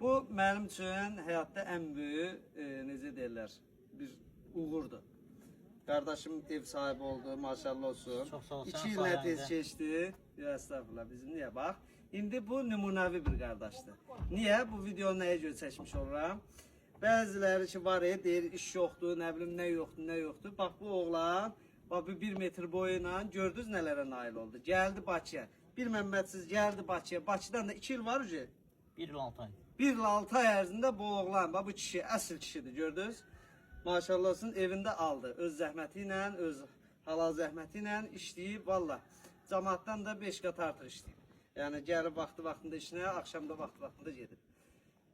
Bu mənim üçün həyatda ən böyük, necə deyirlər, bir uğurdur. Qardaşım ev sahibi oldu, maşallah olsun. Çox sağ ol, 2 sənin il nə tez sayəndə. keçdi. Ya estağfurullah, bizim niyə bax. İndi bu nümunəvi bir qardaşdır. Niyə? Bu videonu nəyə görə çəkmiş oluram? Bəziləri ki var deyir iş yoxdur, nə bilim nə yoxdur, nə yoxdur. Bax bu oğlan, bax bu 1 metr boyuyla gördünüz nələrə nail oldu. Gəldi Bakıya. Bir Məmmədsiz gəldi Bakıya. Bakıdan da 2 il var ki. 1 il 6 ay. 1 il 6 ay ərzində bu oğlan, bax bu kişi əsl kişidir, gördünüz? Maşallah olsun evində aldı. Öz zəhməti ilə, öz halal zəhməti ilə işləyib valla. Cəmaatdan da 5 qat artıq işləyib. Yəni gəlib vaxtında işinə, axşam da vaxtında gedib.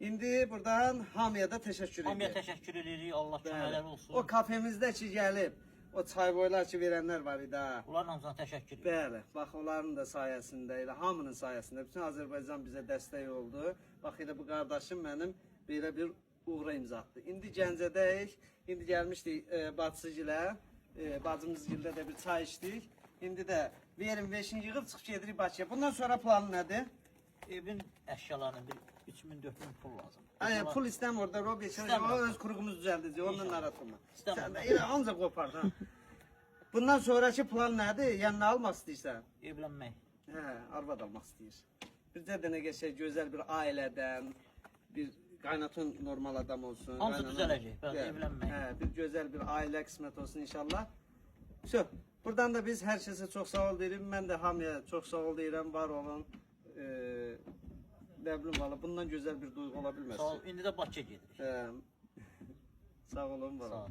İndi buradan hamıya da təşəkkür Hamıya edirəm. təşəkkür edirik. Allah köməkləri olsun. O kafemizdə ki gəlib, o çay boylar ki verənlər var idi ha. Onların hamısına təşəkkür edirik. Bəli, bax onların da sayəsində, elə hamının sayəsində bütün Azərbaycan bizə dəstək oldu. Bax elə bu qardaşım mənim belə bir uğura imza atdı. İndi Gəncədəyik, indi gəlmişdik bacısıgilə, bacımızgildə də bir çay içdik. İndi də verin veşin yığıb çıxıb gedirik Bakıya. Bundan sonra planı nədir? Evin əşyalarını bir 3000-4000 pul lazım. Ay, pul istəmir orada, Rob İstəmir. o öz quruğumuz düzəldəcək, ondan narahat olma. İstəmir. Sən də elə ancaq qopar ha. Bundan sonraki plan nədir? Yəni nə almaq istəyirsən? Evlənmək. Hə, arvad almaq istəyir. Bircə dənə qəşəng gözəl bir ailədən, bir qaynatın normal adam olsun. Hamısı qaynana- düzələcək, bəli, Hə, evlənmək. Hə, bir gözəl bir ailə qismət olsun inşallah. Şö, buradan da biz hər kəsə çox sağ ol deyirik. Mən də hamıya çox sağ ol deyirəm, var olun. Nə bilim valla bundan gözəl bir duyğu ola bilməz. Sağ ol. İndi də Bakıya gedirik. Hə. Sağ olun, var Sağ olun. ol.